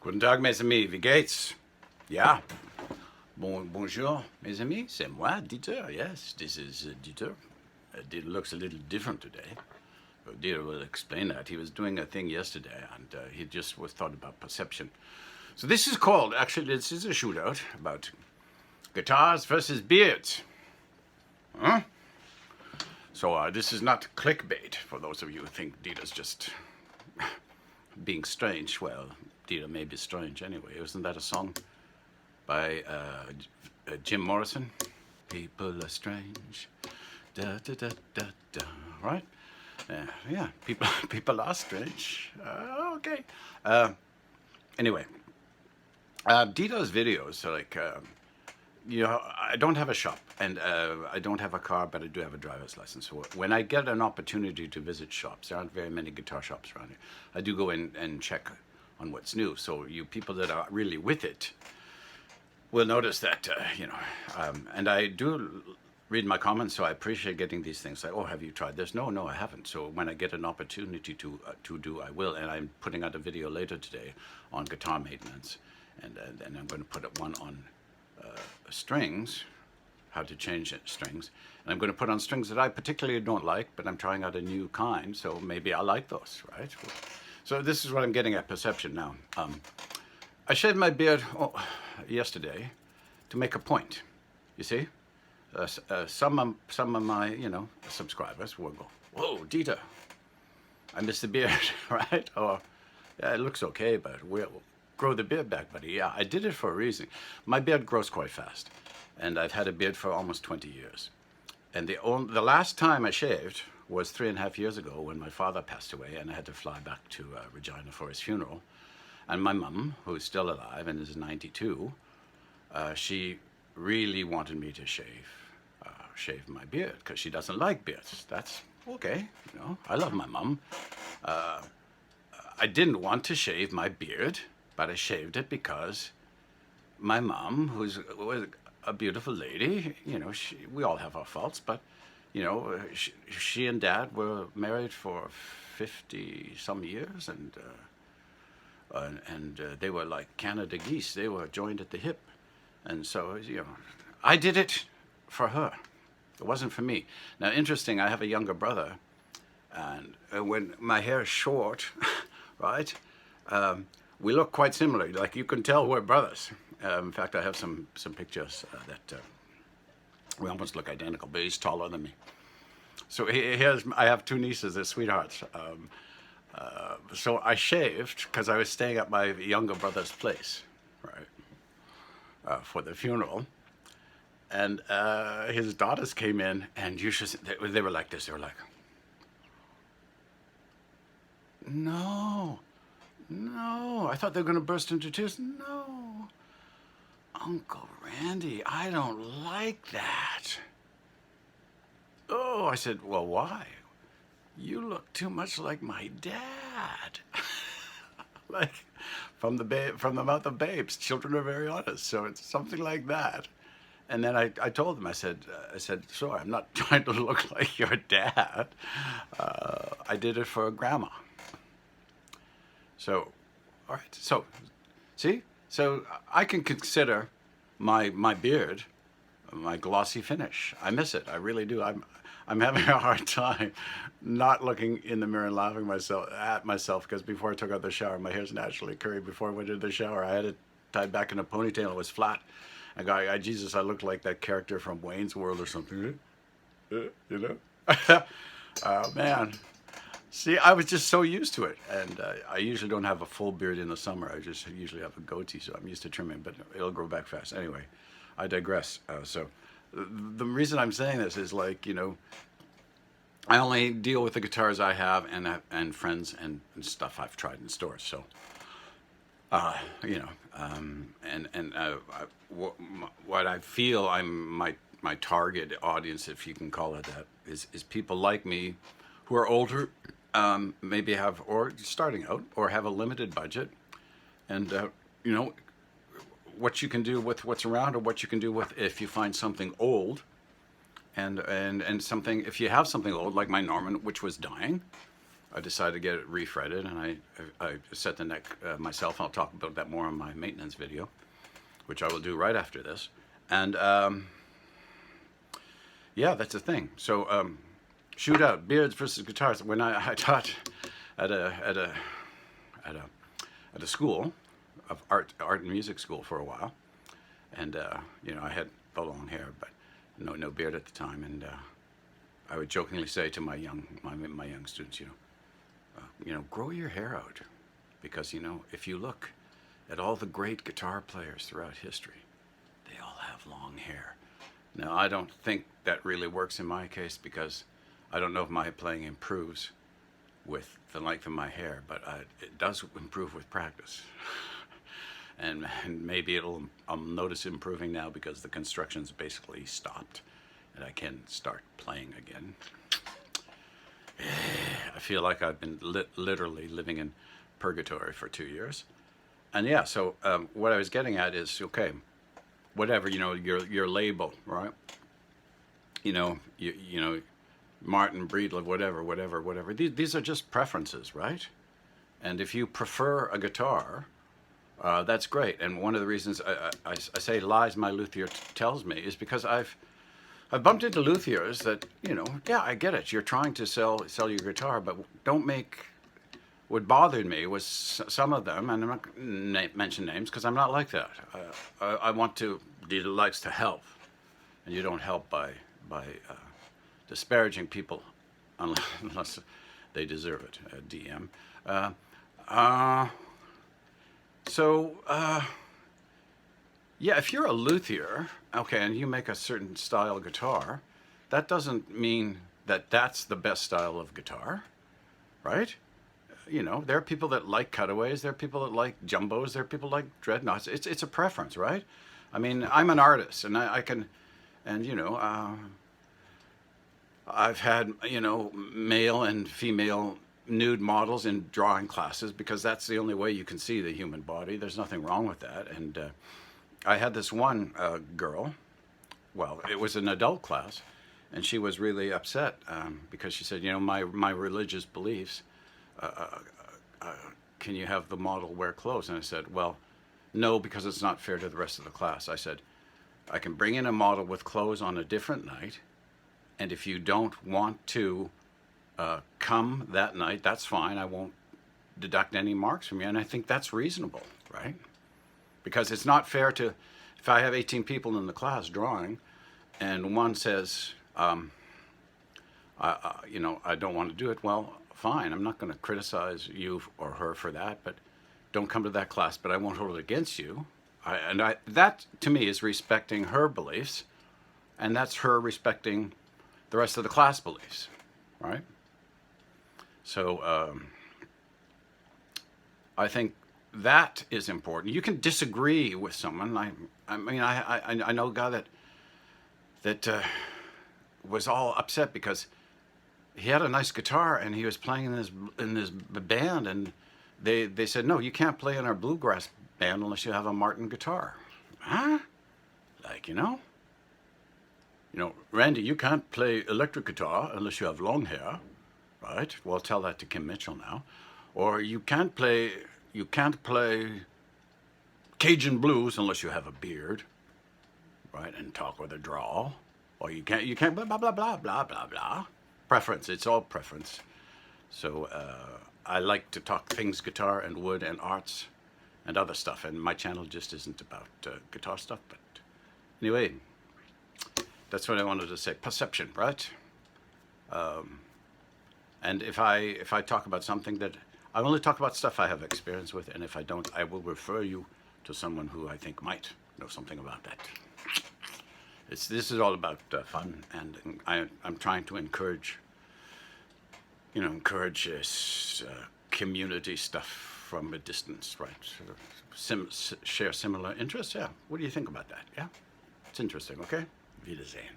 Guten Tag, mes amis, wie geht's? Yeah. Bonjour, mes amis. C'est moi, Dieter. Yes, this is Dieter. Dieter looks a little different today. Dieter will explain that. He was doing a thing yesterday, and he just was thought about perception. So this is called, actually, this is a shootout about guitars versus beards. Huh? So this is not clickbait for those of you who think Dieter's just being strange. Well, Dieter may be strange anyway. Isn't that a song by Jim Morrison? People are strange. Da da da da da. Right? Yeah. People are strange. Okay. Anyway, Dieter's videos are like. I don't have a shop, and I don't have a car, but I do have a driver's license. So when I get an opportunity to visit shops, there aren't very many guitar shops around here, I do go in and check on what's new. So you people that are really with it will notice that, and I do read my comments, so I appreciate getting these things like, oh, have you tried this? No, I haven't. So when I get an opportunity to do, I will. And I'm putting out a video later today on guitar maintenance, and then I'm going to put one on strings, how to change strings, and I'm going to put on strings that I particularly don't like, but I'm trying out a new kind, so maybe I like those, right? So this is what I'm getting at perception now. I shaved my beard yesterday to make a point. You see, some of my subscribers will go, "Whoa, Dieter, I miss the beard," right? Or, "Yeah, it looks okay, but we'll grow the beard back, buddy." Yeah, I did it for a reason. My beard grows quite fast, and I've had a beard for almost 20 years. And the last time I shaved was 3.5 years ago when my father passed away, and I had to fly back to Regina for his funeral. And my mum, who's still alive and is 92, she really wanted me to shave my beard because she doesn't like beards. That's okay, I love my mum. I didn't want to shave my beard, but I shaved it because my mom, was a beautiful lady, we all have our faults, but, she and Dad were married for 50 some years, and they were like Canada geese. They were joined at the hip. And so, I did it for her. It wasn't for me. Now, interesting, I have a younger brother, and when my hair is short, right, we look quite similar. Like, you can tell we're brothers. In fact, I have some pictures that we almost look identical, but he's taller than me. So I have two nieces, they're sweethearts. So I shaved because I was staying at my younger brother's place, right, for the funeral. And his daughters came in, and they were like this. They were like, no, I thought they were going to burst into tears. No, Uncle Randy, I don't like that. Oh, I said, well, why? You look too much like my dad. Like from the mouth of babes, children are very honest. So it's something like that. And then I told them, I said, sorry, I'm not trying to look like your dad. I did it for grandma. So, all right. So, see? So I can consider my beard my glossy finish. I miss it. I really do. I'm having a hard time not looking in the mirror and laughing at myself because before I took out the shower, my hair's naturally curly. Before I went into the shower, I had it tied back in a ponytail. It was flat. I go, Jesus, I look like that character from Wayne's World or something. Oh, man. See, I was just so used to it. And I usually don't have a full beard in the summer. I just usually have a goatee, so I'm used to trimming, but it'll grow back fast. Anyway, I digress. So the reason I'm saying this is like, I only deal with the guitars I have and friends and stuff I've tried in stores. So, what I feel my target audience, if you can call it that, is people like me who are older, maybe or starting out, or have a limited budget, and what you can do with what's around, or what you can do with if you find something old, and something, if you have something old like my Norman, which was dying, I decided to get it refretted, and I set the neck myself. I'll talk about that more in my maintenance video, which I will do right after this. And yeah, that's the thing. So shootout, beards versus guitars. When I taught at a school of art and music school for a while, and you know, I had the long hair, but no beard at the time, and I would jokingly say to my young students, you know, grow your hair out, because you know, if you look at all the great guitar players throughout history, they all have long hair. Now, I don't think that really works in my case, because I don't know if my playing improves with the length of my hair, but it does improve with practice. and maybe I'll notice improving now, because the construction's basically stopped and I can start playing again. I feel like I've been literally living in purgatory for 2 years. And yeah, so what I was getting at is, okay, whatever, you know, your label, right? You know, Martin, Breedlove, whatever. These are just preferences, right? And if you prefer a guitar, that's great. And one of the reasons I say lies my luthier tells me is because I've bumped into luthiers that, you know, yeah, I get it. You're trying to sell your guitar, but don't make. What bothered me was some of them, and I'm not going to mention names because I'm not like that. I want to. He likes to help, and you don't help by disparaging people unless they deserve it. DM. Yeah, if you're a luthier, okay, and you make a certain style guitar, that doesn't mean that that's the best style of guitar, right? You know, there are people that like cutaways, there are people that like jumbos, there are people that like dreadnoughts. It's a preference, right? I mean, I'm an artist, and I can, and you know, I've had, you know, male and female nude models in drawing classes, because that's the only way you can see the human body. There's nothing wrong with that. And I had this one girl, well, it was an adult class, and she was really upset because she said, you know, my religious beliefs, can you have the model wear clothes? And I said, well, no, because it's not fair to the rest of the class. I said, I can bring in a model with clothes on a different night, and if you don't want to come that night, that's fine. I won't deduct any marks from you, and I think that's reasonable, right? Because it's not fair to, if I have 18 people in the class drawing, and one says, you know, I don't want to do it, well, fine. I'm not going to criticize you or her for that, but don't come to that class, but I won't hold it against you. That, to me, is respecting her beliefs, and that's her respecting the rest of the class beliefs, right? So I think that is important. You can disagree with someone. I mean, I know a guy that was all upset because he had a nice guitar and he was playing in this band, and they said, no, you can't play in our bluegrass band unless you have a Martin guitar. Huh? Like, you know, Randy, you can't play electric guitar unless you have long hair, right? Well, tell that to Kim Mitchell now. Or you can't play Cajun blues unless you have a beard, right? And talk with a drawl. Or you can't blah, blah, blah, blah, blah, blah, blah. Preference, it's all preference. So I like to talk things guitar and wood and arts and other stuff. And my channel just isn't about guitar stuff. But anyway, that's what I wanted to say. Perception, right? And if I talk about something that I only talk about stuff I have experience with, and if I don't, I will refer you to someone who I think might know something about that. This is all about fun, and I'm trying to encourage community stuff from a distance, right? Share similar interests. Yeah. What do you think about that? Yeah, it's interesting. Okay. Wiedersehen.